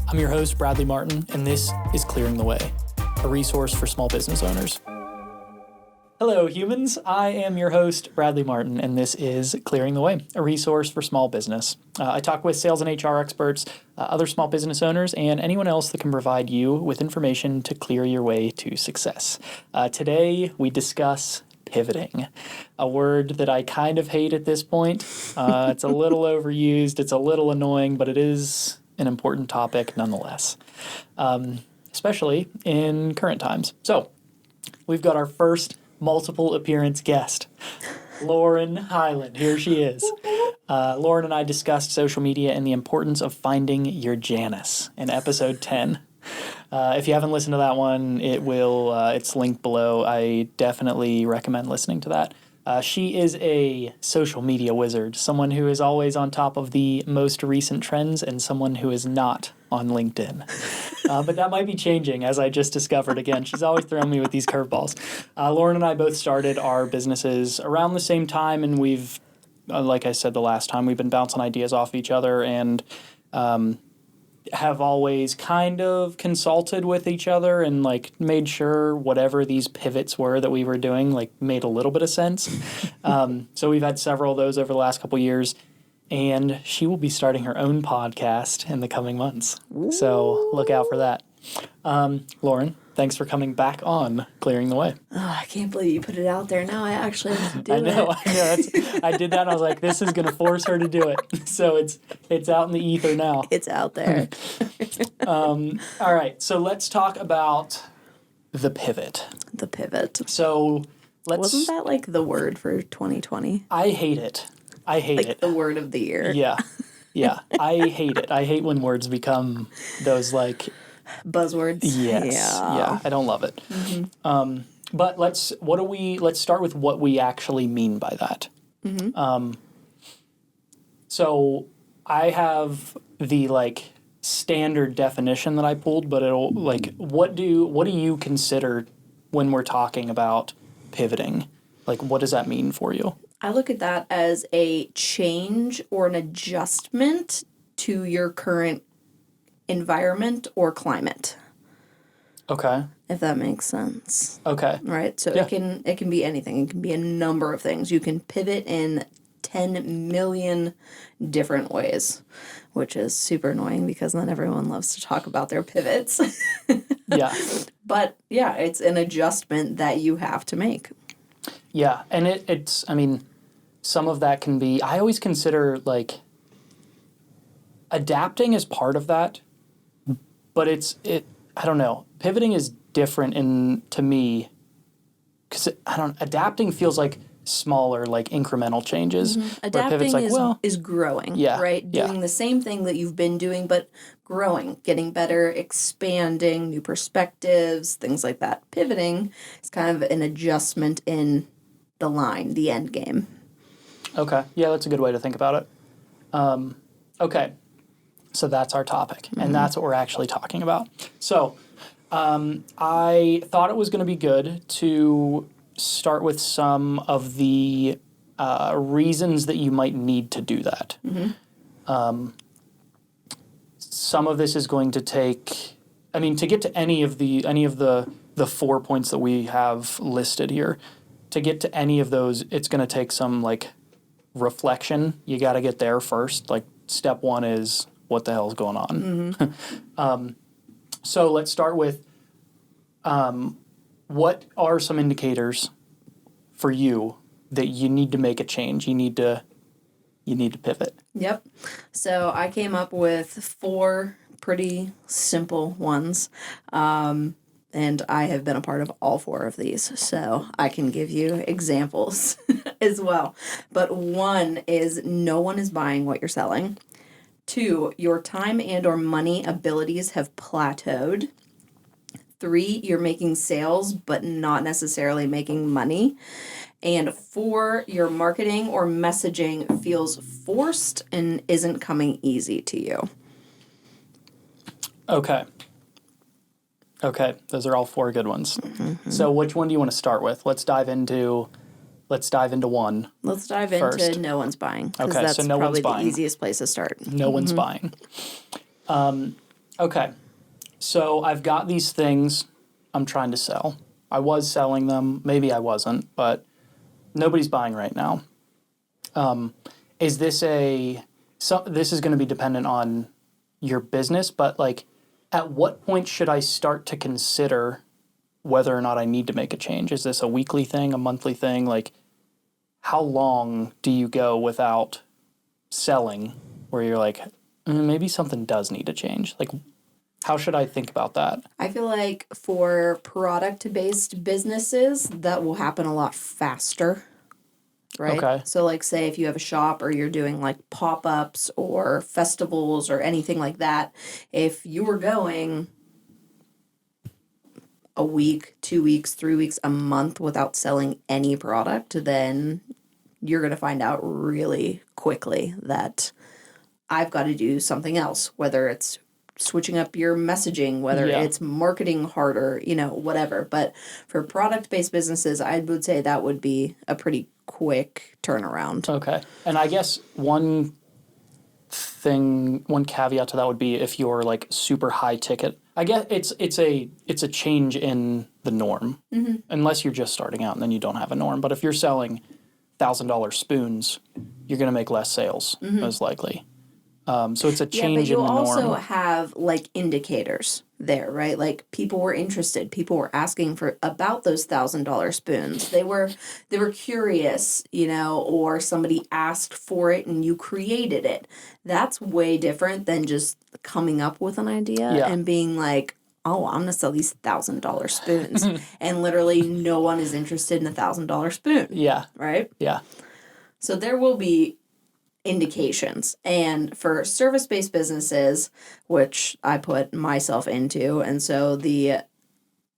I'm your host, Bradley Martin, and this is Clearing the Way, a resource for small business owners. Hello, humans. I am your host, Bradley Martin, and this is Clearing the Way, a resource for small business. I talk with sales and HR experts, other small business owners, and anyone else that can provide you with information to clear your way to success. Today, we discuss pivoting, a word that I kind of hate at this point. It's a little overused, it's a little annoying, but it is an important topic nonetheless, especially in current times. So we've got our first multiple appearance guest, Lauren Hyland. Here she is. Lauren and I discussed social media and the importance of finding your Janice in episode 10. If you haven't listened to that one, it's linked below. I definitely recommend listening to that. She is a social media wizard, someone who is always on top of the most recent trends and someone who is not on LinkedIn. But that might be changing, as I just discovered again. She's always throwing me with these curveballs. Lauren and I both started our businesses around the same time, and we've, like I said the last time, we've been bouncing ideas off each other and have always kind of consulted with each other and made sure whatever these pivots were that we were doing made a little bit of sense. So we've had several of those over the last couple years, and she will be starting her own podcast in the coming months. Ooh. So look out for that. Lauren, thanks for coming back on Clearing the Way. Oh, I can't believe you put it out there. Now I actually have to do it. I know. I did that, and I was like, this is going to force her to do it. So it's out in the ether now. It's out there. All right, so let's talk about the pivot. The pivot. So Wasn't that the word for 2020? I hate it. I hate it. The word of the year. Yeah. Yeah. I hate it. I hate when words become those buzzwords. Yes. Yeah. I don't love it. Mm-hmm. But let's start with what we actually mean by that. Mm-hmm. So I have the standard definition that I pulled, but it'll what do you consider when we're talking about pivoting? What does that mean for you? I look at that as a change or an adjustment to your current environment or climate. Okay. If that makes sense. Okay. Right? So yeah. It can be anything. It can be a number of things. You can pivot in 10 million different ways, which is super annoying because not everyone loves to talk about their pivots. Yeah. But yeah, it's an adjustment that you have to make. Yeah, and it's some of that can be, I always consider adapting as part of that, but I don't know, pivoting is different to me, because adapting feels like smaller, incremental changes. Mm-hmm. Adapting is growing, yeah, right? Doing the same thing that you've been doing, but growing, getting better, expanding, new perspectives, things like that. Pivoting is kind of an adjustment in the end game. Okay. Yeah, that's a good way to think about it. Okay. So that's our topic, mm-hmm. and that's what we're actually talking about. So I thought it was going to be good to start with some of the reasons that you might need to do that. Mm-hmm. Some of this is going to take, to get to any of the 4 points that we have listed here, to get to any of those, it's going to take some reflection. You got to get there first. Step one is, what the hell is going on? Mm-hmm. So let's start with what are some indicators for you that you need to make a change? You need to pivot. Yep. So I came up with 4 pretty simple ones. And I have been a part of all 4 of these, so I can give you examples as well. But 1 is no one is buying what you're selling. 2, your time and or money abilities have plateaued. 3, you're making sales but not necessarily making money. And 4, your marketing or messaging feels forced and isn't coming easy to you. Okay, those are all 4 good ones. Mm-hmm. So which one do you want to start with? Let's dive into 1. Let's dive first. into no one's buying. Okay, that's so no probably one's buying. The easiest place to start. No one's buying. Okay. So I've got these things I'm trying to sell. I was selling them. Maybe I wasn't, but nobody's buying right now. Is this this is going to be dependent on your business, but like at what point should I start to consider whether or not I need to make a change? Is this a weekly thing, a monthly thing? Like how long do you go without selling where you're like, maybe something does need to change? Like how should I think about that? I feel like for product-based businesses, that will happen a lot faster, right? Okay. So like say if you have a shop or you're doing like pop-ups or festivals or anything like that, if you were going a week, 2 weeks, 3 weeks, a month without selling any product, then you're going to find out really quickly that I've got to do something else, whether it's switching up your messaging, whether it's marketing harder, whatever. But for product-based businesses, I would say that would be a pretty quick turnaround. Okay. And I guess one caveat to that would be if you're like super high ticket. I guess it's a change in the norm. Mm-hmm. Unless you're just starting out and then you don't have a norm. But if you're selling $1,000 spoons, you're going to make less sales, most likely. So it's a change in the norm. But you also have like indicators there, right? Like people were interested. People were asking about those $1,000 spoons. They were curious, or somebody asked for it and you created it. That's way different than just coming up with an idea and being like, oh, I'm going to sell these $1,000 spoons. And literally no one is interested in a $1,000 spoon. Yeah. Right? Yeah. So there will be indications. And for service-based businesses, which I put myself into, and so the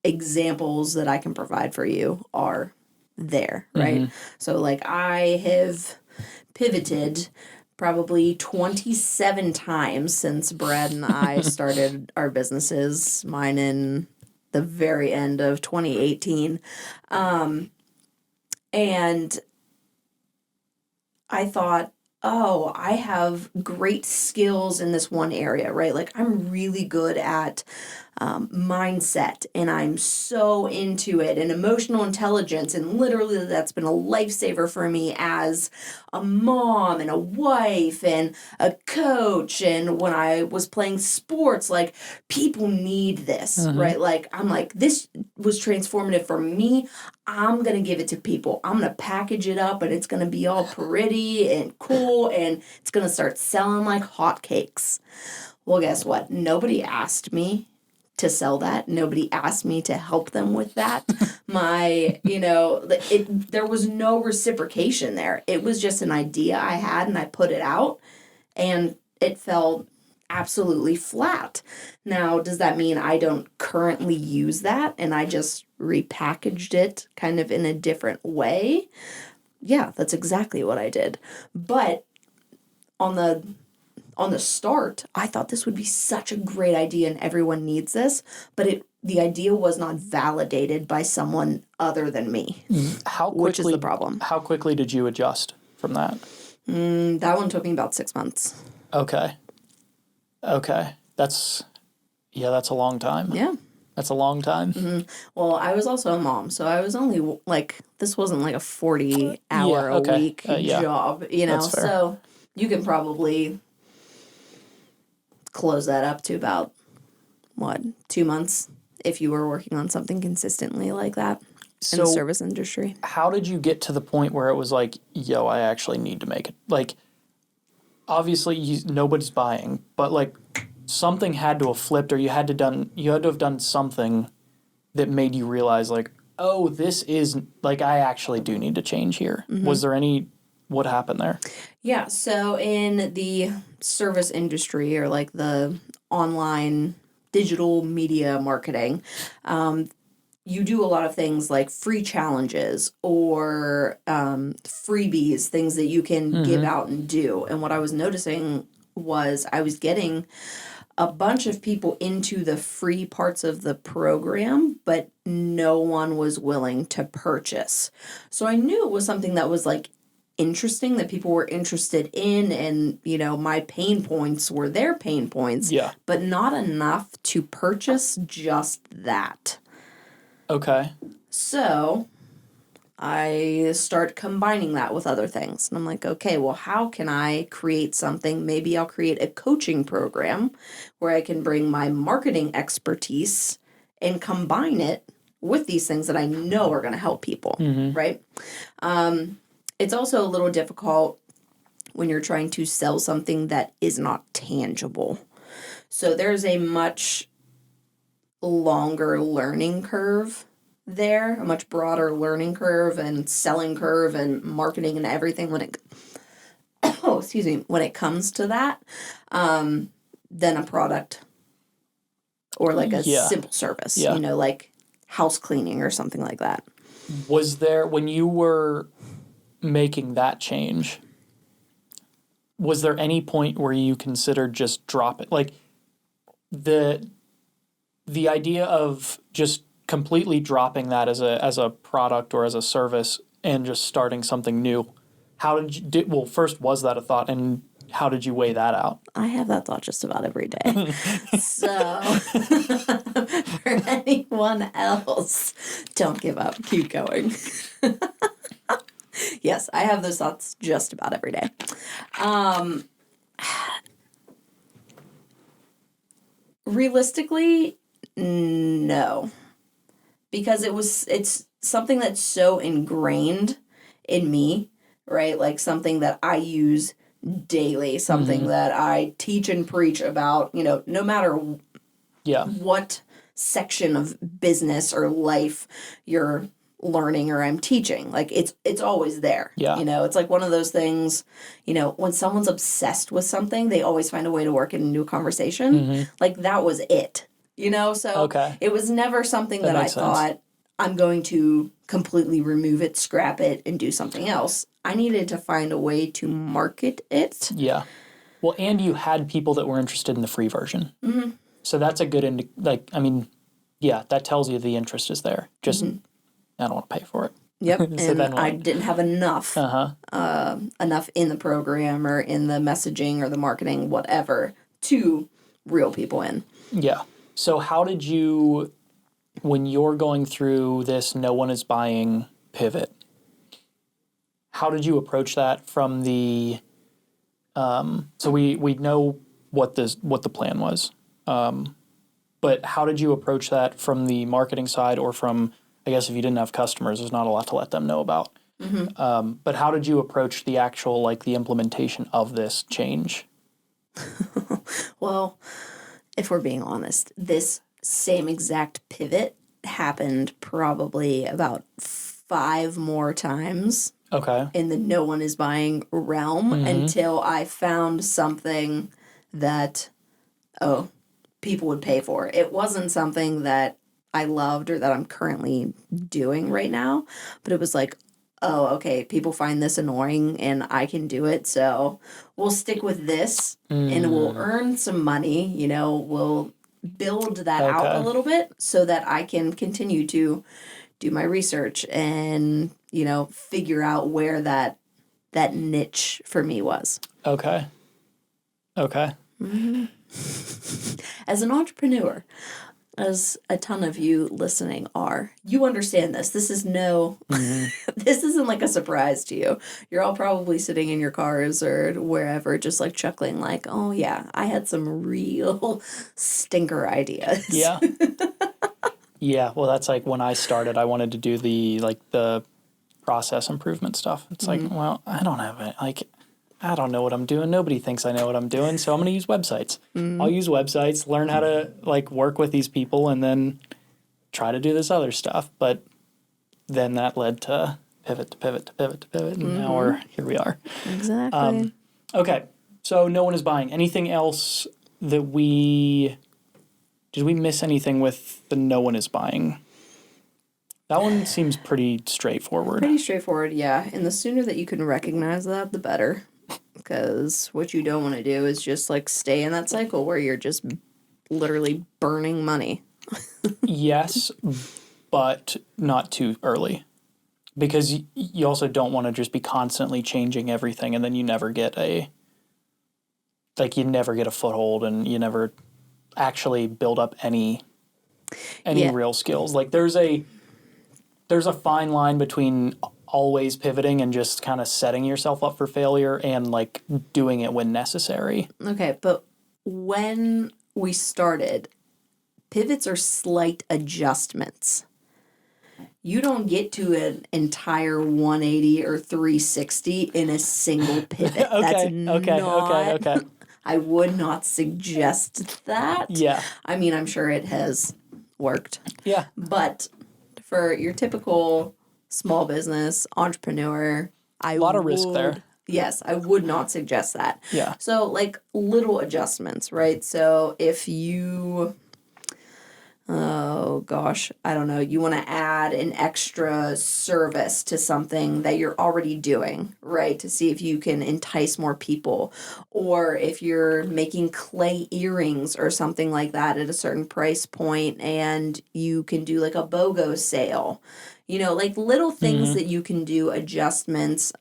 examples that I can provide for you are there, right? Mm-hmm. So like I have pivoted probably 27 times since Brad and I started our businesses, mine in the very end of 2018. And I thought, oh, I have great skills in this one area, right? Like I'm really good at mindset and I'm so into it, and emotional intelligence. And literally that's been a lifesaver for me as a mom and a wife and a coach. And when I was playing sports, like people need this, right? Like I'm like, this was transformative for me. I'm going to give it to people. I'm going to package it up and it's going to be all pretty and cool and it's going to start selling like hotcakes. Well, guess what? Nobody asked me to sell that. Nobody asked me to help them with that. There was no reciprocation there. It was just an idea I had and I put it out and it fell absolutely flat. Now, does that mean I don't currently use that and I just repackaged it kind of in a different way? Yeah, that's exactly what I did. But on the start, I thought this would be such a great idea and everyone needs this, but the idea was not validated by someone other than me, which is the problem. How quickly did you adjust from that? That one took me about 6 months. Okay. That's a long time. Yeah. That's a long time. Mm-hmm. Well, I was also a mom, so I was only this wasn't like a 40-hour a week job, That's fair. So you can probably close that up to about 2 months if you were working on something consistently like that in the service industry. How did you get to the point where it was like, yo, I actually need to make it? Like, obviously nobody's buying, but like something had to have flipped, or you had to have done something that made you realize like, oh, this is like, I actually do need to change here. Mm-hmm. Was there what happened there? Yeah, so in the service industry or like the online digital media marketing, you do a lot of things like free challenges or freebies, things that you can give out and do. And what I was noticing was I was getting a bunch of people into the free parts of the program, but no one was willing to purchase. So I knew it was something that was like interesting, that people were interested in, and, you know, my pain points were their pain points, but not enough to purchase just that. Okay. So I start combining that with other things. And I'm like, okay, well, how can I create something? Maybe I'll create a coaching program where I can bring my marketing expertise and combine it with these things that I know are going to help people, right? It's also a little difficult when you're trying to sell something that is not tangible. So there's a much longer learning curve there, a much broader learning curve and selling curve and marketing and everything when it when it comes to that, than a product or like a simple service, you know, like house cleaning or something like that. Was there, when you were making that change, was there any point where you considered just drop it? Like the idea of just completely dropping that as a product or as a service and just starting something new. How did you well, first, was that a thought, and how did you weigh that out? I have that thought just about every day. So for anyone else, don't give up. Keep going. Yes, I have those thoughts just about every day. Realistically, no. Because it's something that's so ingrained in me, right? Like something that I use daily, something that I teach and preach about, you know, no matter what section of business or life you're learning or I'm teaching. Like it's always there. Yeah. You know, it's like one of those things, you know, when someone's obsessed with something, they always find a way to work it into a conversation. Like that was it. You know, so it was never something that I thought I'm going to completely remove it, scrap it, and do something else. I needed to find a way to market it. Yeah. Well, and you had people that were interested in the free version. So that's a good, that tells you the interest is there. Just, I don't want to pay for it. Yep, so and I didn't have enough enough in the program or in the messaging or the marketing, whatever, to reel people in. Yeah. So how did you, when you're going through this no one is buying pivot, how did you approach that from the, so we know what the plan was, but how did you approach that from the marketing side, or from, I guess if you didn't have customers, there's not a lot to let them know about. But how did you approach the actual, like the implementation of this change? Well, if we're being honest, this same exact pivot happened probably about 5 more times. Okay. In the no one is buying realm until I found something that, people would pay for. It wasn't something that I loved or that I'm currently doing right now, but it was like, okay, people find this annoying and I can do it, so we'll stick with this and we'll earn some money, you know, we'll build that out a little bit so that I can continue to do my research and, you know, figure out where that niche for me was. Okay. As an entrepreneur, as a ton of you listening are, you understand this. This is this isn't like a surprise to you. You're all probably sitting in your cars or wherever just like chuckling like, oh yeah, I had some real stinker ideas. Yeah. Yeah, well that's like when I started, I wanted to do the process improvement stuff. It's like, well, I don't have it. Like, I don't know what I'm doing. Nobody thinks I know what I'm doing, so I'm going to use websites. I'll use websites, learn how to like work with these people, and then try to do this other stuff. But then that led to pivot, and now here we are. Exactly. Okay, so no one is buying. Anything else that did we miss anything with the no one is buying? That one seems pretty straightforward. Pretty straightforward, yeah. And the sooner that you can recognize that, the better. Because what you don't want to do is just like stay in that cycle where you're just literally burning money. Yes, but not too early. because you also don't want to just be constantly changing everything, and then you never get a foothold, and you never actually build up any real skills. Like there's a fine line between always pivoting and just kind of setting yourself up for failure and like doing it when necessary. Okay, but when we started, pivots are slight adjustments. You don't get to an entire 180 or 360 in a single pivot. Okay. I would not suggest that. Yeah. I mean, I'm sure it has worked. Yeah. But for your typical small business entrepreneur, A lot of risk there. Yes, I would not suggest that. Yeah. So, like, little adjustments, right? So, if you, oh gosh, I don't know, you want to add an extra service to something that you're already doing, right? To see if you can entice more people. Or if you're making clay earrings or something like that at a certain price point and you can do like a BOGO sale. You know, like little things that you can do, adjustments,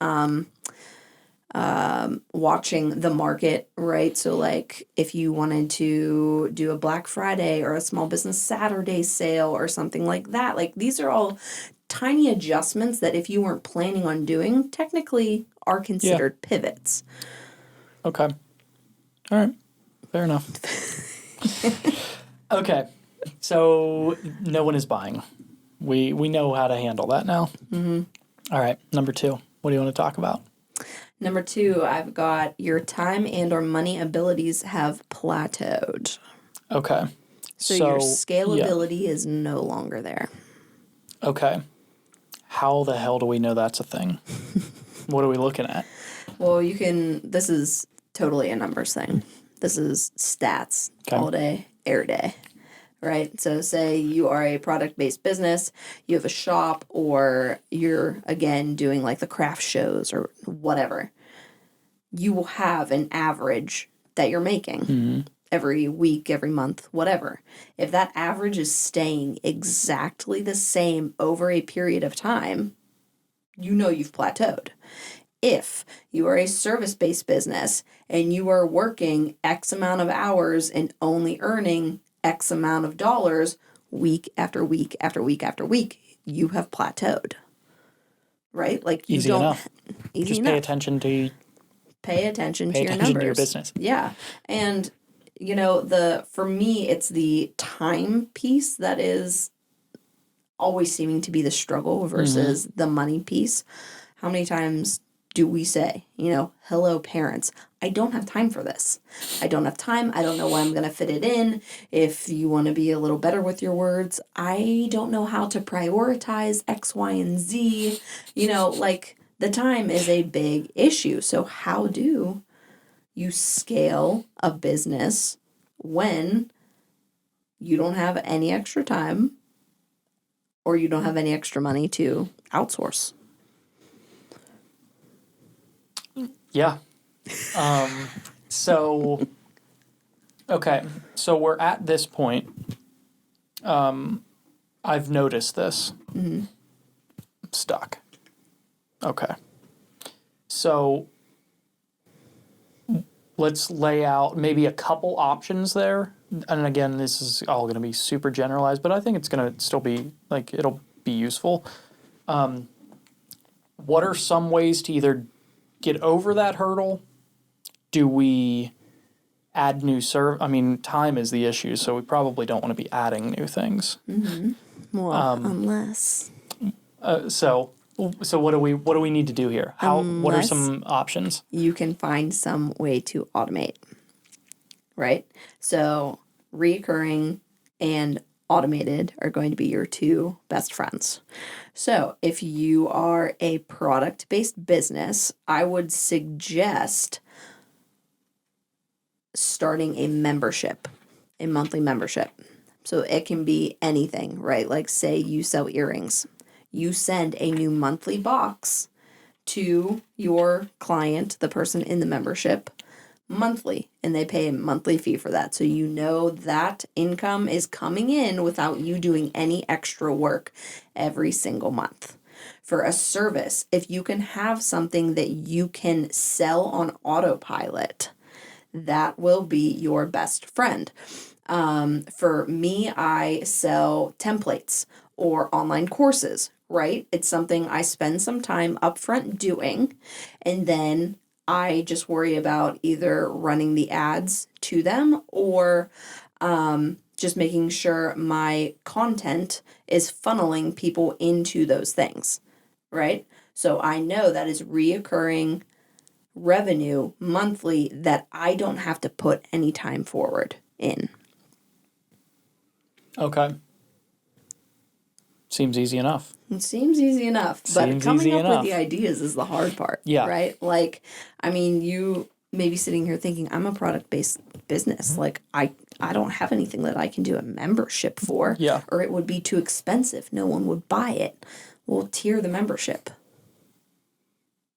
watching the market, right? So like if you wanted to do a Black Friday or a Small Business Saturday sale or something like that, like these are all tiny adjustments that if you weren't planning on doing, technically are considered pivots. Okay. All right. Fair enough. Okay. So no one is buying. We know how to handle that now. Mm-hmm. All right. Number 2. What do you want to talk about? Number 2, I've got your time and or money abilities have plateaued. Okay. So your scalability is no longer there. Okay. How the hell do we know that's a thing? What are we looking at? Well, this is totally a numbers thing. This is stats all day, every day. Right? So say you are a product-based business, you have a shop, or you're, again, doing like the craft shows or whatever. You will have an average that you're making every week, every month, whatever. If that average is staying exactly the same over a period of time, you know you've plateaued. If you are a service-based business and you are working X amount of hours and only earning X amount of dollars week after week after week after week, you have plateaued. Right? Like you Easy don't enough. easy Just enough. pay attention to your numbers. To your business. Yeah. And you know, for me it's the time piece that is always seeming to be the struggle versus the money piece. How many times do we say, you know, hello parents, I don't have time for this. I don't have time. I don't know when I'm going to fit it in. If you want to be a little better with your words, I don't know how to prioritize X, Y, and Z. You know, like the time is a big issue. So how do you scale a business when you don't have any extra time or you don't have any extra money to outsource? Yeah. So we're at this point. I've noticed this. I'm stuck. Okay. So let's lay out maybe a couple options there. And again, this is all going to be super generalized, but I think it's going to still be, like, it'll be useful. What are some ways to either get over that hurdle? Do we add new I mean, time is the issue, so we probably don't want to be adding new things. Well, unless. So what do we need to do here? What are some options? You can find some way to automate, right? So recurring and automated are going to be your two best friends. So if you are a product-based business, I would suggest starting a membership, a monthly membership. So it can be anything, right? Like say you sell earrings. You send a new monthly box to your client, the person in the membership, monthly, and they pay a monthly fee for that. So you know that income is coming in without you doing any extra work every single month. for a service, if you can have something that you can sell on autopilot, that will be your best friend. For me, I sell templates or online courses, right? It's something I spend some time upfront doing, and then I just worry about either running the ads to them or just making sure my content is funneling people into those things, right? So I know that is reoccurring revenue monthly that I don't have to put any time forward in. Okay. Seems easy enough. It seems easy enough, but coming up with the ideas is the hard part. Yeah. Right? Like, I mean, you may be sitting here thinking, I'm a product-based business. Like, I don't have anything that I can do a membership for. Yeah. Or it would be too expensive. No one would buy it. Well, tier the membership.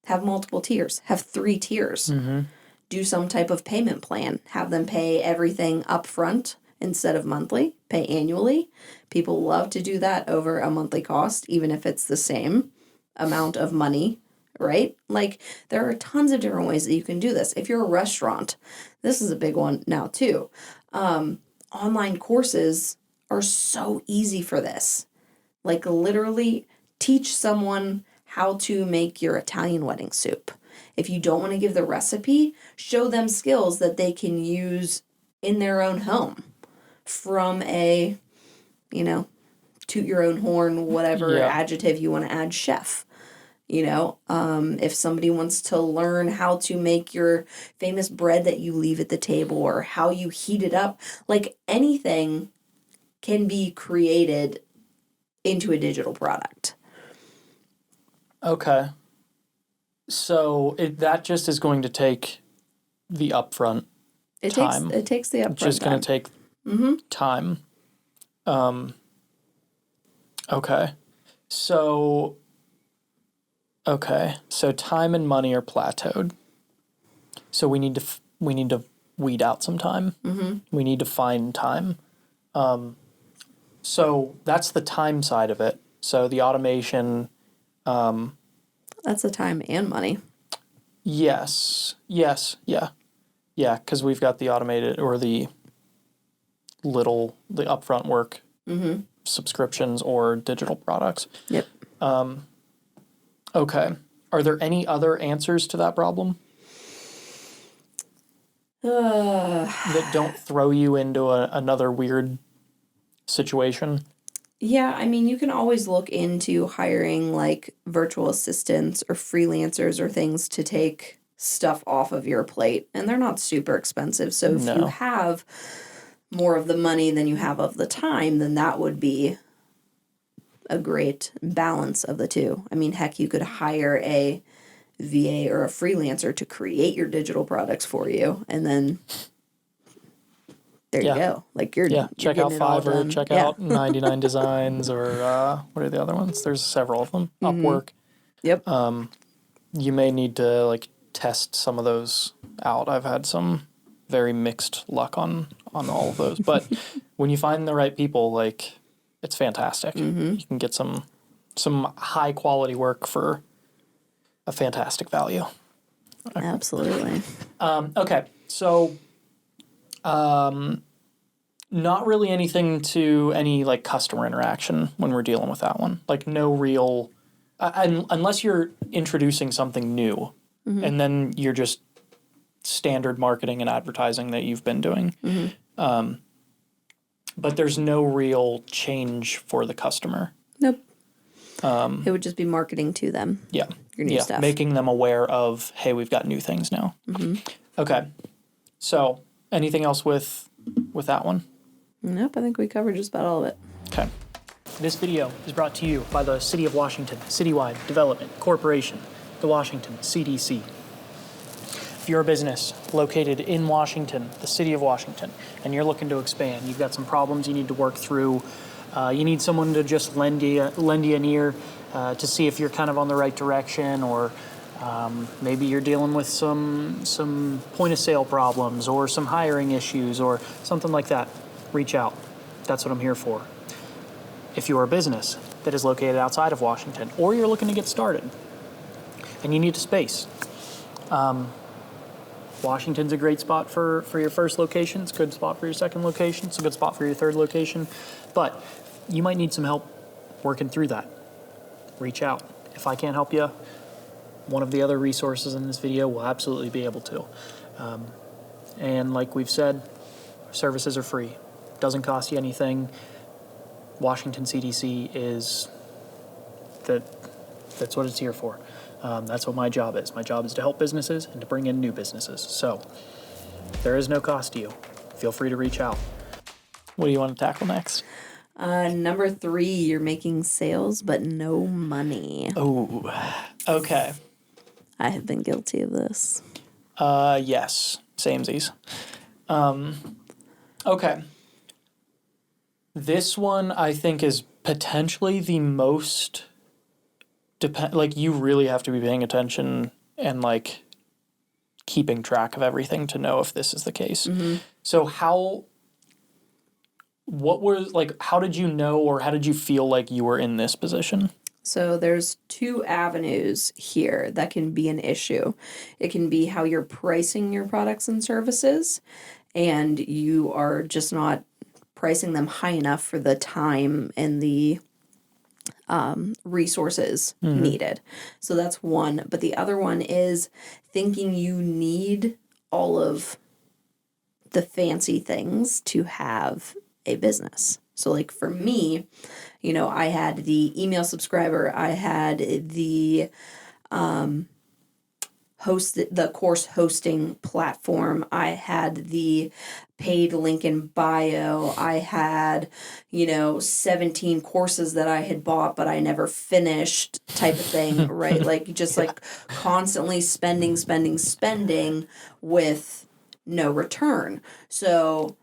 Have multiple tiers. Have 3 tiers. Mm-hmm. Do some type of payment plan. Have them pay everything up front instead of monthly. Pay annually. People love to do that over a monthly cost, even if it's the same amount of money, right? Like, there are tons of different ways that you can do this. If you're a restaurant, this is a big one now too. Online courses are so easy for this. Like, literally teach someone how to make your Italian wedding soup. If you don't want to give the recipe, show them skills that they can use in their own home from a, toot your own horn, whatever adjective you want to add, chef. If somebody wants to learn how to make your famous bread that you leave at the table or how you heat it up, like, anything can be created into a digital product. Okay. So that just is going to take the upfront time. It takes the upfront time. It's just going to take time. Okay. So time and money are plateaued. So we need to weed out some time. Mm-hmm. We need to find time. So that's the time side of it. So the automation. That's the time and money. Yes. Yeah. Because we've got the automated or the upfront work, subscriptions or digital products. Yep. Okay. Are there any other answers to that problem that don't throw you into another weird situation? Yeah, I mean, you can always look into hiring like virtual assistants or freelancers or things to take stuff off of your plate, and they're not super expensive. So if you have more of the money than you have of the time, then that would be a great balance of the two. I mean, heck, you could hire a VA or a freelancer to create your digital products for you, and then there you go. Like, you're check out Fiverr, check out 99 Designs, or what are the other ones? There's several of them. Upwork. Yep. You may need to test some of those out. I've had some very mixed luck on all of those, but when you find the right people, it's fantastic. You can get some high quality work for a fantastic value. Absolutely. Okay, so not really anything to any customer interaction when we're dealing with that one. No real, unless you're introducing something new, and then you're just standard marketing and advertising that you've been doing. But there's no real change for the customer. Nope. It would just be marketing to them. Yeah. Your new stuff. Making them aware of, hey, we've got new things now. Okay. So anything else with that one? Nope, I think we covered just about all of it. Okay. This video is brought to you by the City of Washington, Citywide Development Corporation, the Washington CDC. If you're a business located in Washington, the City of Washington, and you're looking to expand, you've got some problems you need to work through, you need someone to just lend you an ear to see if you're kind of on the right direction, or maybe you're dealing with some point of sale problems or some hiring issues or something like that, reach out. That's what I'm here for. If you're a business that is located outside of Washington, or you're looking to get started and you need a space. Washington's a great spot for your first location. It's a good spot for your second location. It's a good spot for your third location. But you might need some help working through that. Reach out. If I can't help you, one of the other resources in this video will absolutely be able to. And like we've said, services are free. Doesn't cost you anything. Washington CDC is that's what it's here for. That's what my job is. My job is to help businesses and to bring in new businesses. So there is no cost to you. Feel free to reach out. What do you want to tackle next? Number 3, you're making sales but no money. Oh, okay. I have been guilty of this. Yes. Samesies. Okay. This one I think is potentially the most like you really have to be paying attention and like keeping track of everything to know if this is the case. Mm-hmm. So how did you know or how did you feel like you were in this position? So there's 2 avenues here that can be an issue. It can be how you're pricing your products and services, and you are just not pricing them high enough for the time and the resources needed. So that's one. But the other one is thinking you need all of the fancy things to have a business. So like for me, I had the email subscriber, I had the the course hosting platform, I had the paid link in bio, I had 17 courses that I had bought but I never finished type of thing. Right? Like just like constantly spending with no return. So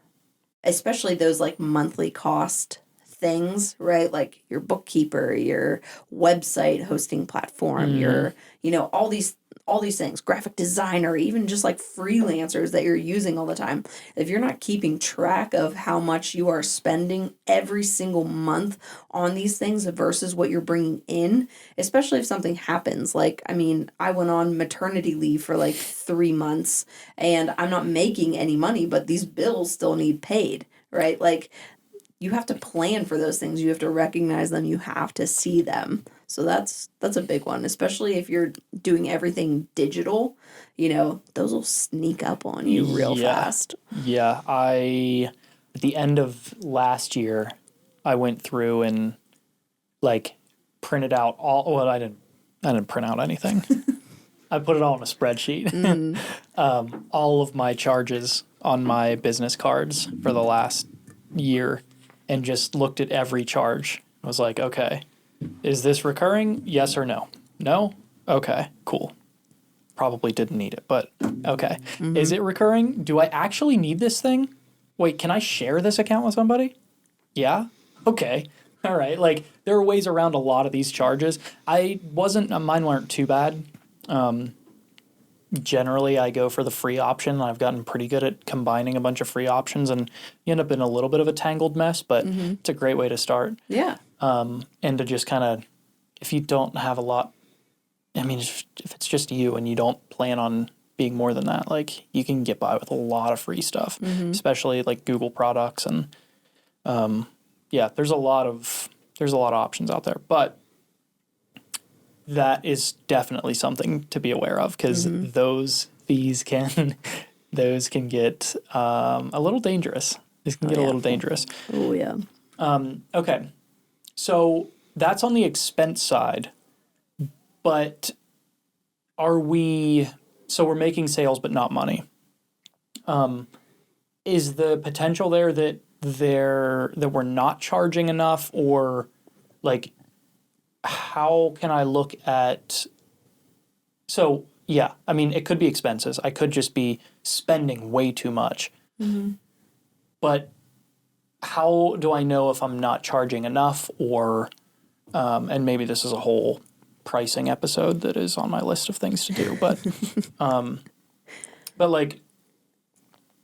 especially those like monthly cost things, right? Like your bookkeeper, your website hosting platform, your all these things, graphic designer, even just like freelancers that you're using all the time. If you're not keeping track of how much you are spending every single month on these things versus what you're bringing in, especially if something happens. Like, I went on maternity leave for like 3 months and I'm not making any money, but these bills still need paid, right? Like, you have to plan for those things. You have to recognize them. You have to see them. So that's a big one, especially if you're doing everything digital. Those will sneak up on you real fast. Yeah, at the end of last year, I went through and like printed out all. Well, I didn't print out anything. I put it all in a spreadsheet. All of my charges on my business cards for the last year. And just looked at every charge. I was like, okay, is this recurring? Yes or no? No? Okay, cool. Probably didn't need it, but okay. Mm-hmm. Is it recurring? Do I actually need this thing? Wait, can I share this account with somebody? Yeah? Okay. All right. Like, there are ways around a lot of these charges. Mine weren't too bad. Generally, I go for the free option. I've gotten pretty good at combining a bunch of free options, and you end up in a little bit of a tangled mess, but it's a great way to start. Yeah. And to just kind of, if you don't have a lot, if it's just you and you don't plan on being more than that, like you can get by with a lot of free stuff, especially like Google products. And there's a lot of options out there, but that is definitely something to be aware of because those fees can get a little dangerous. This can get a little dangerous. Oh, yeah. Okay. So that's on the expense side, but we're making sales but not money. Is the potential there that we're not charging enough, or like how can I look at... So, yeah, it could be expenses. I could just be spending way too much. Mm-hmm. But how do I know if I'm not charging enough, or... and maybe this is a whole pricing episode that is on my list of things to do, but... but, like,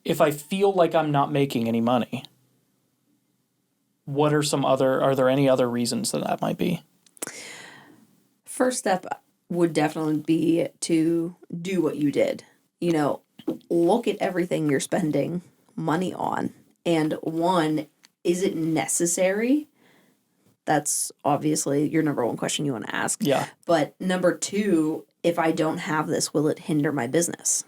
if I feel like I'm not making any money, what are are there any other reasons that might be? First step would definitely be to do what you did. Look at everything you're spending money on. And one, is it necessary? That's obviously your number one question you want to ask. Yeah. But number two, if I don't have this, will it hinder my business?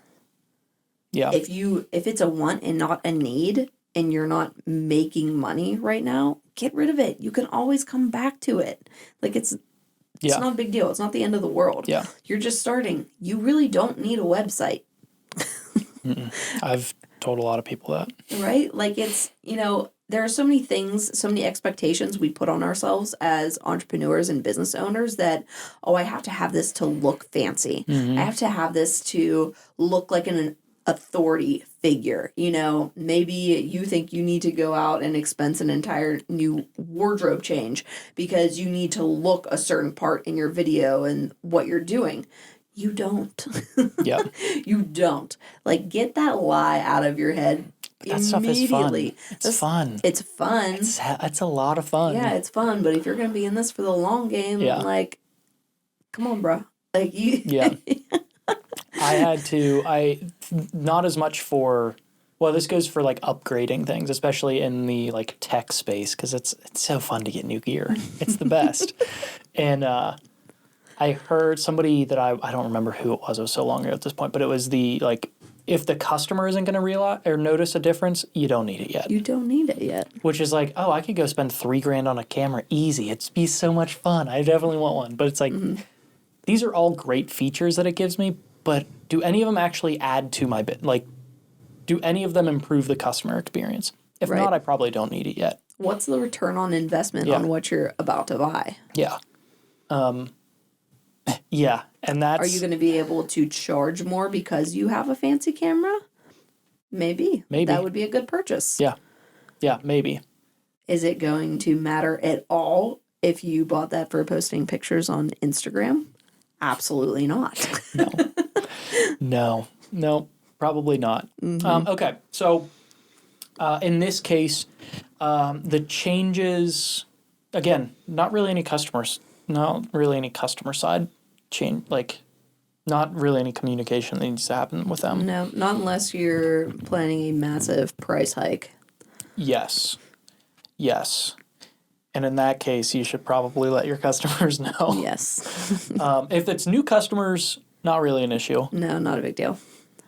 Yeah. If it's a want and not a need, and you're not making money right now, get rid of it. You can always come back to it. Like it's not a big deal. It's not the end of the world. Yeah. You're just starting. You really don't need a website. I've told a lot of people that. Right? Like it's, there are so many things, so many expectations we put on ourselves as entrepreneurs and business owners that, I have to have this to look fancy. I have to have this to look like an authority figure. Maybe you think you need to go out and expense an entire new wardrobe change because you need to look a certain part in your video and what you're doing. You don't. Yeah. You don't. Like, get that lie out of your head that stuff is fun. It's fun. It's fun. It's a lot of fun. Yeah, it's fun. But if you're going to be in this for the long game, like, come on, bro. Like, you. Yeah. Not as much for, this goes for like upgrading things, especially in the like tech space, because it's so fun to get new gear. It's the best. And I heard somebody that I don't remember who it was so long ago at this point, but it was if the customer isn't going to realize or notice a difference, you don't need it yet. You don't need it yet. Which is like, I could go spend $3,000 on a camera easy. It'd be so much fun. I definitely want one. But it's like, these are all great features that it gives me, but do any of them actually add to my bit? Like, do any of them improve the customer experience? If not, I probably don't need it yet. What's the return on investment on what you're about to buy? Yeah. Yeah, and that's... Are you going to be able to charge more because you have a fancy camera? Maybe. That would be a good purchase. Yeah. Yeah, maybe. Is it going to matter at all if you bought that for posting pictures on Instagram? Absolutely not. No, probably not. Okay, so in this case, the changes, again, not really any customer side change, like not really any communication that needs to happen with them. No, not unless you're planning a massive price hike. Yes. And in that case, you should probably let your customers know. Yes. If it's new customers, not really an issue. No, not a big deal.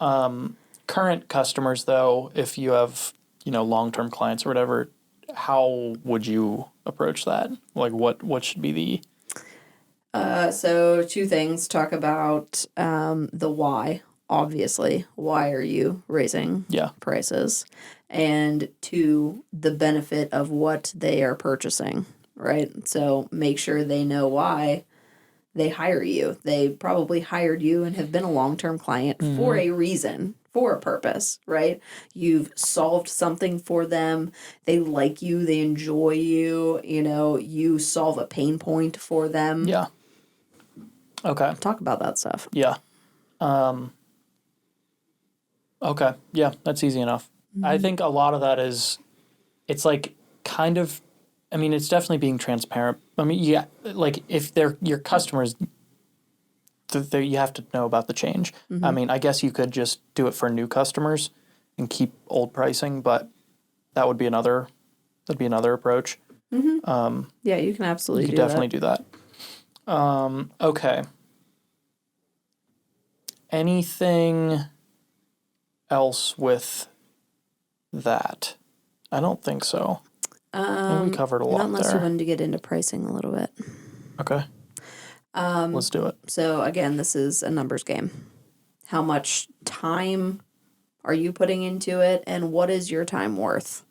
Current customers, though, if you have, long-term clients or whatever, how would you approach that? Like, what should be the... So two things. Talk about the why, obviously. Why are you raising prices? And two, the benefit of what they are purchasing, right? So make sure they know why they hire you. They probably hired you and have been a long-term client for a reason, for a purpose, right? You've solved something for them. They like you. They enjoy you. You solve a pain point for them. Yeah. Okay. Talk about that stuff. Yeah. Okay. Yeah, that's easy enough. I think a lot of that is, it's like kind of, it's definitely being transparent. Like if they're your customers, you have to know about the change. I guess you could just do it for new customers and keep old pricing, but that'd be another approach. Yeah, you can absolutely you could definitely do that. Okay. Anything else with that? I don't think so. I think we covered a lot not unless there. you wanted to get into pricing a little bit. Okay. Let's do it. So again, this is a numbers game. How much time are you putting into it, and what is your time worth?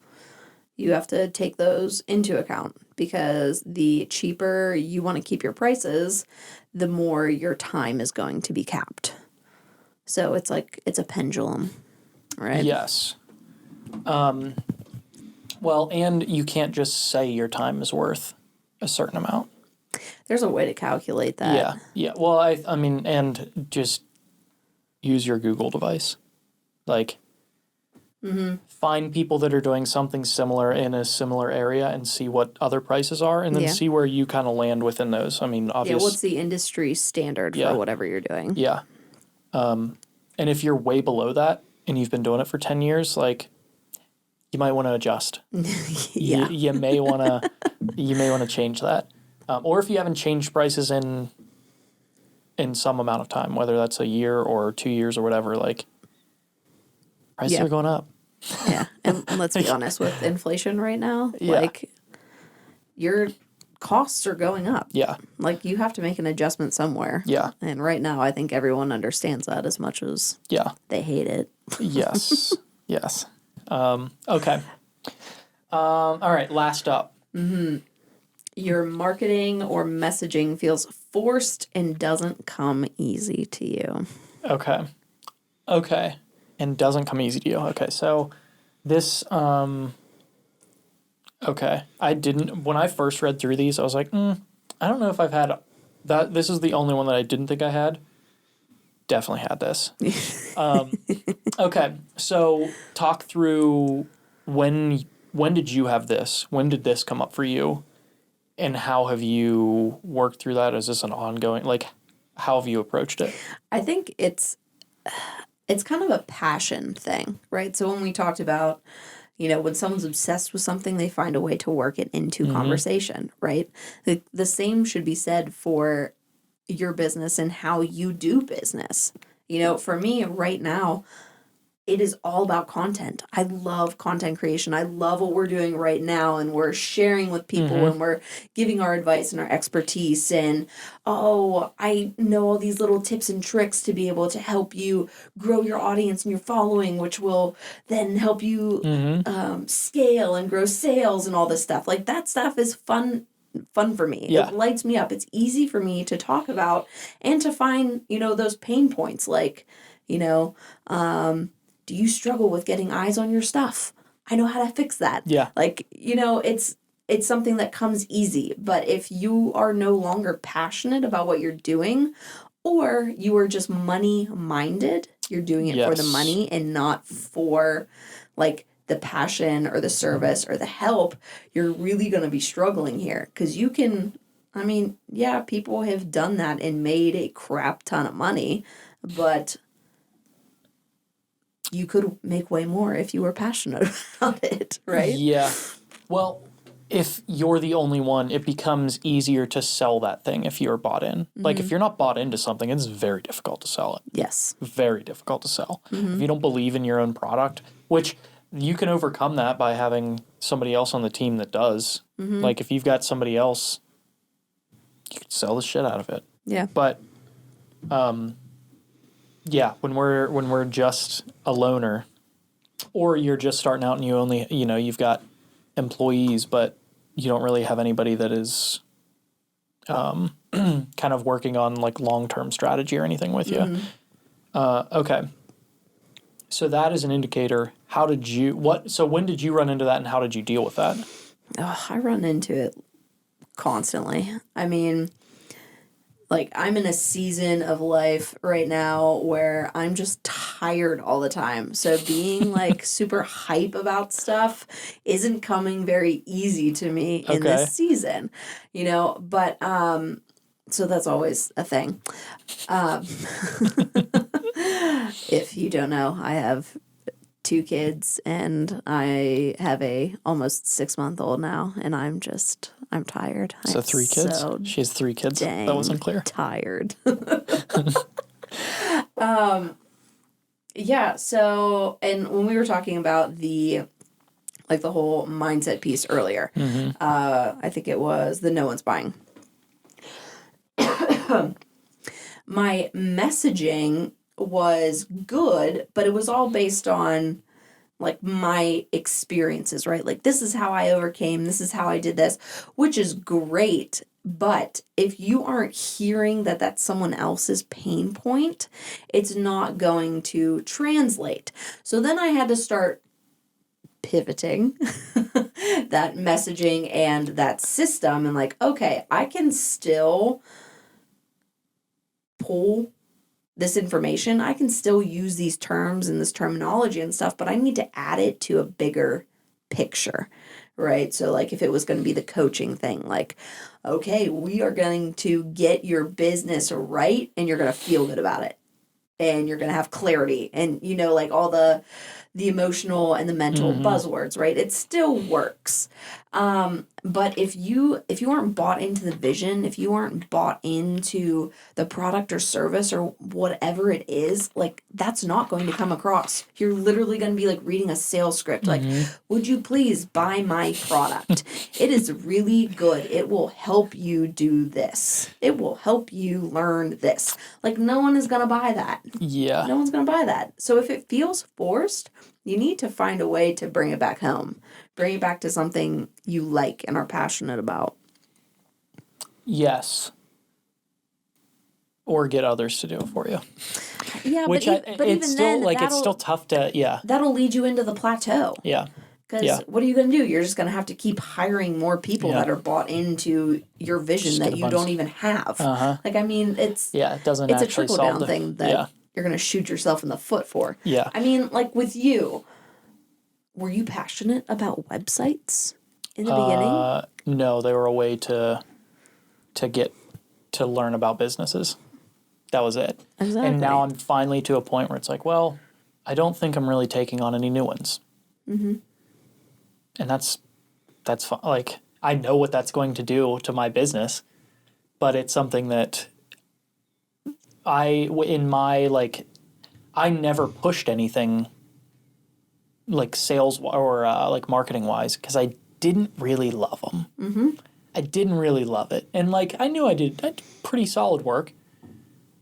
You have to take those into account, because the cheaper you want to keep your prices, the more your time is going to be capped. So it's a pendulum, right? Yes. Well, and you can't just say your time is worth a certain amount. There's a way to calculate that. Yeah. Well, and just use your Google device. Like, find people that are doing something similar in a similar area and see what other prices are, and then Yeah. see where you kind of land within those. I mean, Yeah, obviously. what's the industry standard Yeah. for whatever you're doing? Yeah. And if you're way below that and you've been doing it for 10 years, like, you might want to adjust. Yeah. You may want to change that. Or if you haven't changed prices in some amount of time, whether that's a year or 2 years or whatever, like, prices Yeah. are going up. Yeah. And let's be honest, with inflation right now, Yeah. like, your costs are going up. Yeah. Like, you have to make an adjustment somewhere. Yeah. And right now, I think everyone understands that as much as Yeah. they hate it. Yes. Yes. Okay. All right. Last up. Your marketing or messaging feels forced and doesn't come easy to you. Okay. Okay. And doesn't come easy to you. Okay. So this, okay. When I first read through these, I was like, I don't know if I've had that. This is the only one that I didn't think I had. Definitely had this. Okay. So talk through when did you have this? When did this come up for you? And how have you worked through that? Is this an ongoing, like, how have you approached it? I think it's kind of a passion thing, right? So when we talked about, when someone's obsessed with something, they find a way to work it into conversation, right? The same should be said for your business and how you do business. For me right now, it is all about content. I love content creation. I love what we're doing right now, and we're sharing with people and we're giving our advice and our expertise. And, I know all these little tips and tricks to be able to help you grow your audience and your following, which will then help you scale and grow sales and all this stuff. Like, that stuff is fun for me. Yeah. It lights me up. It's easy for me to talk about and to find, those pain points. Like, do you struggle with getting eyes on your stuff? I know how to fix that. Yeah. Like, it's something that comes easy. But if you are no longer passionate about what you're doing, or you are just money minded, you're doing it for the money and not for, like, the passion or the service or the help, you're really going to be struggling here. Because you can, people have done that and made a crap ton of money, but you could make way more if you were passionate about it, right? Yeah. Well, if you're the only one, it becomes easier to sell that thing if you're bought in. Like, if you're not bought into something, it's very difficult to sell it. Yes. Very difficult to sell. If you don't believe in your own product, which you can overcome that by having somebody else on the team that does. Like, if you've got somebody else, you can sell the shit out of it. Yeah. But, yeah, when we're just a loner, or you're just starting out and you only, you've got employees, but you don't really have anybody that is kind of working on, like, long-term strategy or anything with you. Okay. So that is an indicator. So when did you run into that, and how did you deal with that? I run into it constantly. Like, I'm in a season of life right now where I'm just tired all the time. So being, like, super hype about stuff isn't coming very easy to me in this season, but, so that's always a thing. If you don't know, I have 2 kids and I have a almost 6-month-old now, and I'm tired. So 3 kids? She has 3 kids? That wasn't clear. Tired. Yeah, so, and when we were talking about the whole mindset piece earlier, I think it was the no one's buying. My messaging was good, but it was all based on, like, my experiences, right? Like, this is how I overcame, this is how I did this, which is great. But if you aren't hearing that that's someone else's pain point, it's not going to translate. So then I had to start pivoting that messaging and that system, and, like, okay, I can still pull this information. I can still use these terms and this terminology and stuff, but I need to add it to a bigger picture, right? So like if it was going to be the coaching thing, like, okay, we are going to get your business right and you're going to feel good about it. And you're going to have clarity and, you know, like all the emotional and the mental buzzwords, right? It still works. But if you aren't bought into the vision, if you aren't bought into the product or service or whatever it is, like that's not going to come across. You're literally going to be like reading a sales script. Like, would you please buy my product? It is really good. It will help you do this. It will help you learn this. Like no one is going to buy that. Yeah. No one's going to buy that. So if it feels forced, you need to find a way to bring it back home. Bring it back to something you like and are passionate about. Yes. Or get others to do it for you. Yeah, Which but it's even still then, like it's still tough to that'll lead you into the plateau. Yeah. Because what are you going to do? You're just going to have to keep hiring more people that are bought into your vision Just that you don't even have. Like, I mean, it doesn't it's a actually trickle solve down thing that you're going to shoot yourself in the foot for. Yeah. I mean, like with you, were you passionate about websites in the beginning? No, they were a way to get to learn about businesses. That was it. Exactly. And now I'm finally to a point where it's like, well, I don't think I'm really taking on any new ones. And that's fine. Like, I know what that's going to do to my business, but it's something that I never pushed anything like sales or like marketing wise because I didn't really love them. I didn't really love it. And like, I knew I did pretty solid work,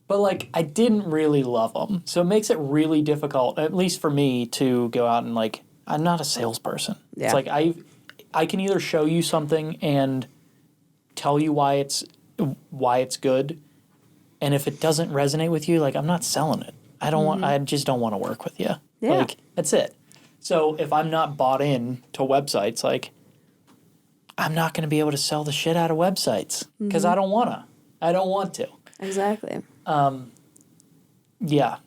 but like, I didn't really love them. So it makes it really difficult, at least for me, to go out and like, I'm not a salesperson. Yeah. It's like, I can either show you something and tell you why it's good. And if it doesn't resonate with you, like I'm not selling it. I just don't want to work with you. Yeah. Like that's it. So if I'm not bought in to websites, like I'm not going to be able to sell the shit out of websites because I don't want to. Exactly. Yeah.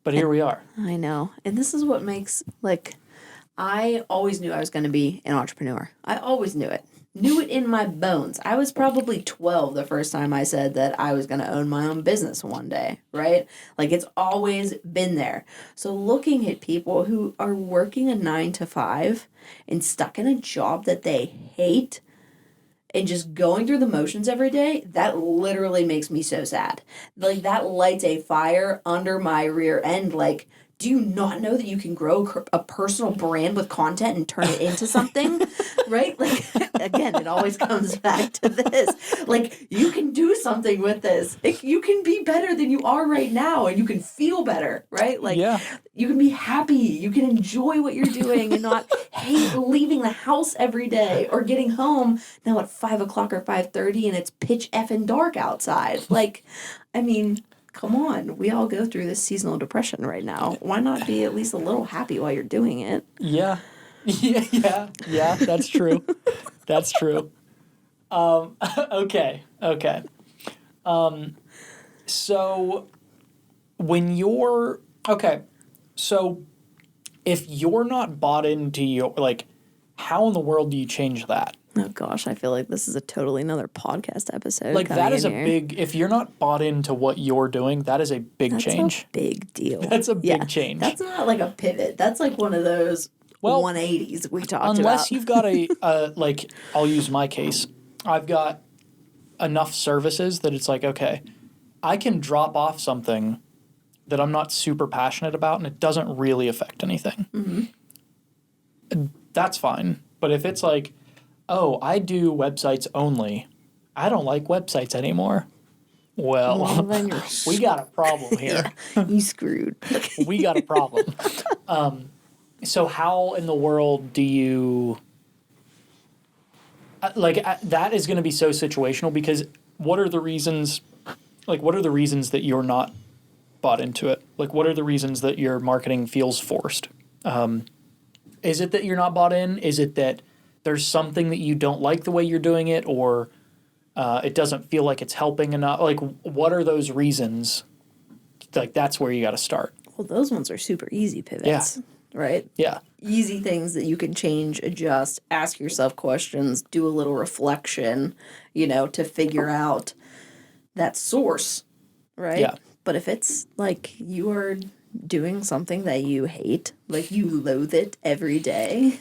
But here we are. I know. And this is what makes, like, I always knew I was going to be an entrepreneur. I always knew it. Knew it in my bones. I was probably 12 the first time I said that I was going to own my own business one day, right? Like, it's always been there. So looking at people who are working a 9 to 5 and stuck in a job that they hate and just going through the motions every day, that literally makes me so sad. Like, that lights a fire under my rear end. Like, do you not know that you can grow a personal brand with content and turn it into something? Right? Like, again, it always comes back to this. Like, you can do something with this. You can be better than you are right now, and you can feel better, right? Like, you can be happy. You can enjoy what you're doing and not hate leaving the house every day or getting home now at 5 o'clock or 5:30 and it's pitch effing dark outside. Like, I mean, come on. We all go through this seasonal depression right now. Why not be at least a little happy while you're doing it? Yeah. Yeah, that's true. That's true. Okay. So when you're... Okay. So if you're not bought into your... Like, how in the world do you change that? Oh, gosh. I feel like this is a totally another podcast episode. Like, that is a big... If you're not bought into what you're doing, that is a big change. That's a big deal. That's a big change. That's not like a pivot. That's like one of those 180s we talked about. Unless you've got like, I'll use my case. I've got enough services that it's like, okay, I can drop off something that I'm not super passionate about and it doesn't really affect anything. That's fine. But if it's like, oh, I do websites only, I don't like websites anymore. Well, then we got a problem here. You screwed. We got a problem. So how in the world do you... that is going to be so situational because what are the reasons that you're not bought into it? Like, what are the reasons that your marketing feels forced? Is it that you're not bought in? Is it that there's something that you don't like the way you're doing it, or it doesn't feel like it's helping enough? Like, what are those reasons like that's where you got to start. Well, those ones are super easy pivots, right? Yeah. Easy things that you can change, adjust, ask yourself questions, do a little reflection, to figure out that source, right? Yeah. But if it's like you are doing something that you hate, like you loathe it every day,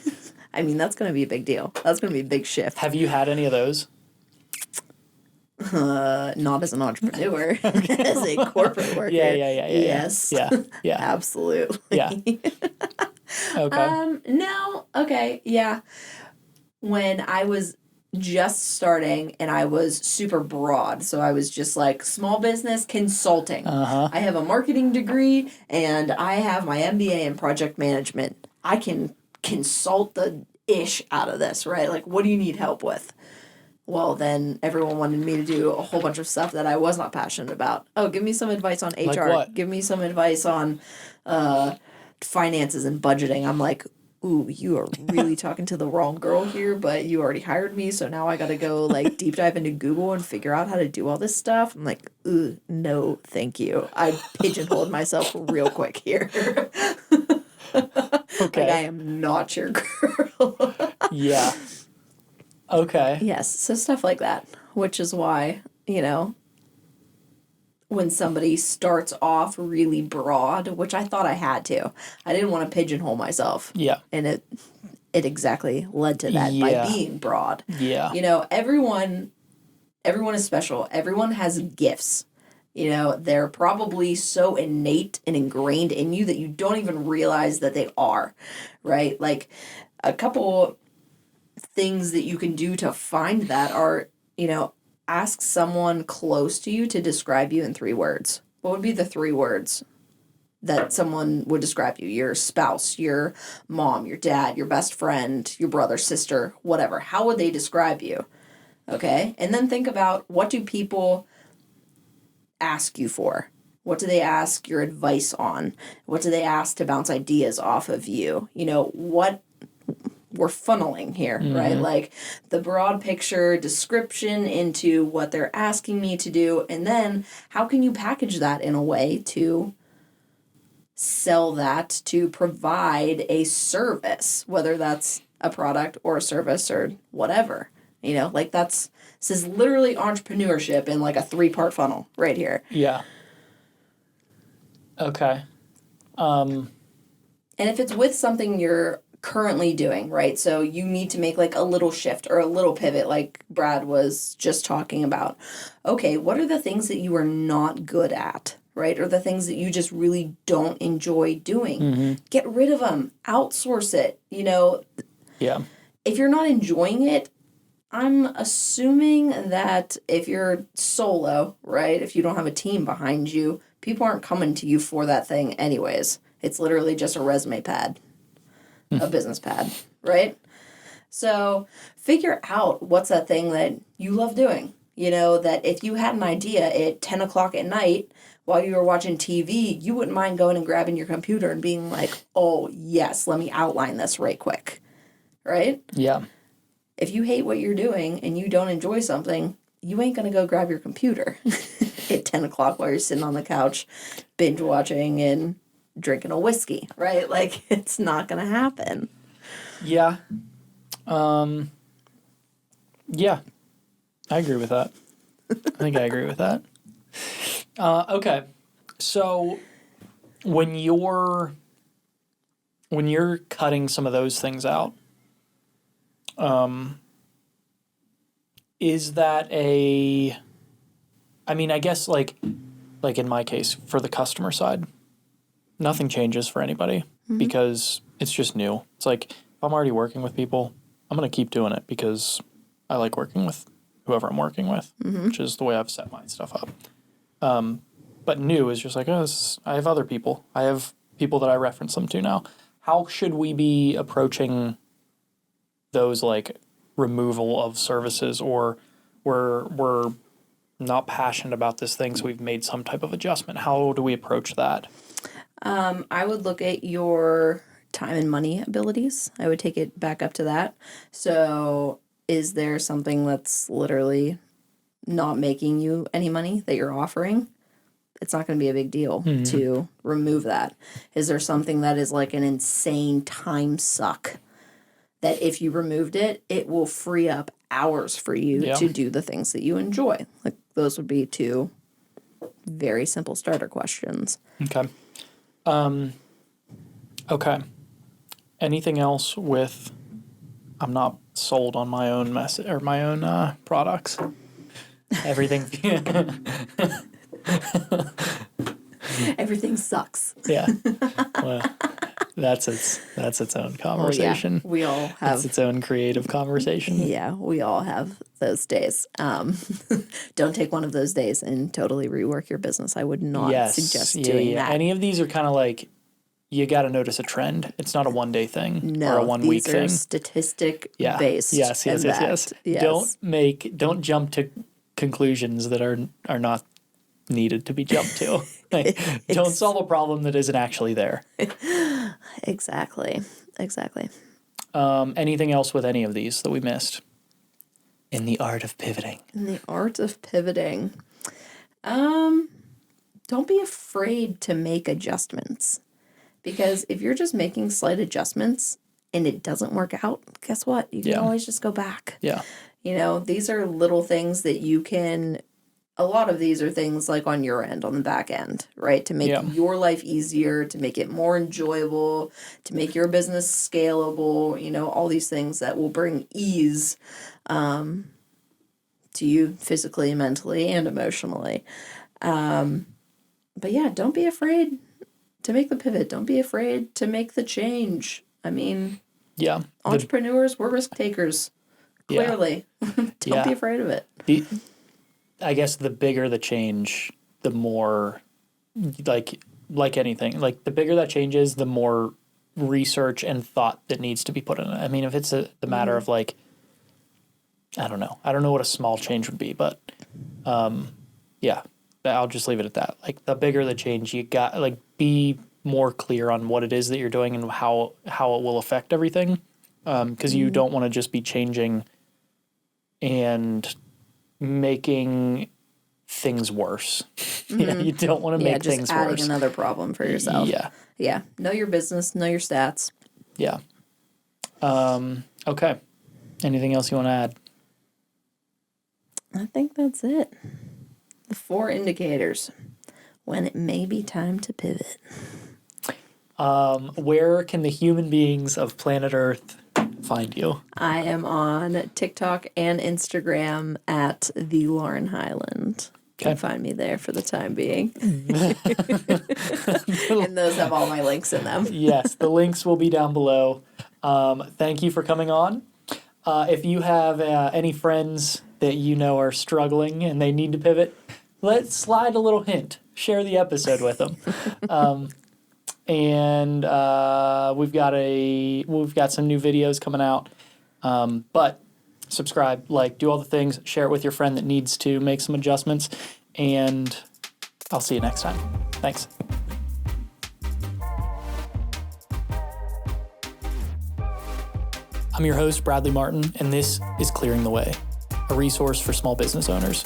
I mean, that's going to be a big deal. That's going to be a big shift. Have you had any of those? Not as an entrepreneur, as a corporate worker. Yeah. Yes. Yeah. Absolutely. Yeah. Okay. No. Okay. Yeah. When I was just starting and I was super broad, so I was just like small business consulting. Uh-huh. I have a marketing degree and I have my MBA in project management. I can consult the ish out of this, right? Like, what do you need help with? Well, then everyone wanted me to do a whole bunch of stuff that I was not passionate about. Oh, give me some advice on HR. Like what? Give me some advice on finances and budgeting. I'm like, ooh, you are really talking to the wrong girl here, but you already hired me, so now I got to go like deep dive into Google and figure out how to do all this stuff. I'm like, ooh, no, thank you. I pigeonholed myself real quick here. Okay. Like, I am not your girl. Yeah. Okay. Yes, so stuff like that, which is why, when somebody starts off really broad, which I thought I had to, I didn't want to pigeonhole myself. Yeah. And it exactly led to that by being broad. Yeah. Everyone is special. Everyone has gifts. They're probably so innate and ingrained in you that you don't even realize that they are, right? Like, a couple things that you can do to find that are, ask someone close to you to describe you in 3 words. What would be the 3 words that someone would describe you? Your spouse, your mom, your dad, your best friend, your brother, sister, whatever. How would they describe you? Okay? And then think about, what do people ask you for? What do they ask your advice on? What do they ask to bounce ideas off of you? What we're funneling here, right? Like, the broad picture description into what they're asking me to do, and then how can you package that in a way to sell that, to provide a service, whether that's a product or a service or whatever. Like, this is literally entrepreneurship in like a 3-part funnel right here. Yeah. Okay. And if it's with something you're currently doing, right? So you need to make like a little shift or a little pivot, like Brad was just talking about. Okay, what are the things that you are not good at, right? Or the things that you just really don't enjoy doing? Get rid of them. Outsource it. Yeah. If you're not enjoying it, I'm assuming that if you're solo, right? If you don't have a team behind you, people aren't coming to you for that thing anyways. It's literally just a resume pad. A business pad, right? So figure out what's that thing that you love doing. That if you had an idea at 10 o'clock at night while you were watching TV, you wouldn't mind going and grabbing your computer and being like, oh, yes, let me outline this right quick, right? Yeah. If you hate what you're doing and you don't enjoy something, you ain't going to go grab your computer at 10 o'clock while you're sitting on the couch binge watching and drinking a whiskey, right? Like, it's not going to happen. Yeah. Yeah. I agree with that. I think I agree with that. Okay. So when you're cutting some of those things out, is that I guess like in my case, for the customer side, nothing changes for anybody because it's just new. It's like, if I'm already working with people, I'm going to keep doing it because I like working with whoever I'm working with, which is the way I've set my stuff up. But new is just like, I have other people. I have people that I reference them to now. How should we be approaching those, like, removal of services, or we're not passionate about this thing, so we've made some type of adjustment? How do we approach that? I would look at your time and money abilities. I would take it back up to that. So is there something that's literally not making you any money that you're offering? it's not going to be a big deal to remove that. Is there something that is like an insane time suck that if you removed it, it will free up hours for you to do the things that you enjoy? Like those would be two very simple starter questions. Okay. Okay. Anything else with, I'm not sold on my own message or my own products. Everything. Everything sucks. Yeah. Well, that's its own conversation. We all have. It's its own creative conversation. Yeah, we all have those days. Don't take one of those days and totally rework your business. I would not suggest doing that. Any of these are kind of like, you got to notice a trend. It's not a one-day thing or a one-week thing. These are statistic based. Yes. Don't jump to conclusions that are not needed to be jumped to. Like, don't solve a problem that isn't actually there. Exactly. Anything else with any of these that we missed? In the art of pivoting. Don't be afraid to make adjustments. Because if you're just making slight adjustments and it doesn't work out, guess what? You can always just go back. Yeah. You know, these are little things that you can, a lot of these are things like on your end, on the back end, right? To make your life easier, to make it more enjoyable, to make your business scalable, you know, all these things that will bring ease to you physically, mentally, and emotionally. But yeah, don't be afraid to make the pivot. Don't be afraid to make the change. I mean, entrepreneurs, we're risk takers. Clearly. Don't be afraid of it. I guess the bigger the change, the more, like anything, like the bigger that change is, the more research and thought that needs to be put in it. I mean, if it's the matter of like, I don't know what a small change would be, but I'll just leave it at that. Like the bigger the change, you got like be more clear on what it is that you're doing and how it will affect everything. Because you don't want to just be changing and making things worse. You don't want to make things worse. Yeah, just adding another problem for yourself. Yeah. Know your business, know your stats. Yeah. Okay. Anything else you want to add? I think that's it. The 4 indicators when it may be time to pivot. Where can the human beings of planet Earth find you? I am on TikTok and Instagram at the Lauren Hyland. You can find me there for the time being. And those have all my links in them. Yes, the links will be down below. Thank you for coming on. If you have any friends that you know are struggling and they need to pivot, let's slide a little hint. Share the episode with them. And we've got some new videos coming out. But subscribe, do all the things, share it with your friend that needs to make some adjustments, and I'll see you next time. Thanks. I'm your host, Bradley Martin, and this is Clearing the Way, a resource for small business owners.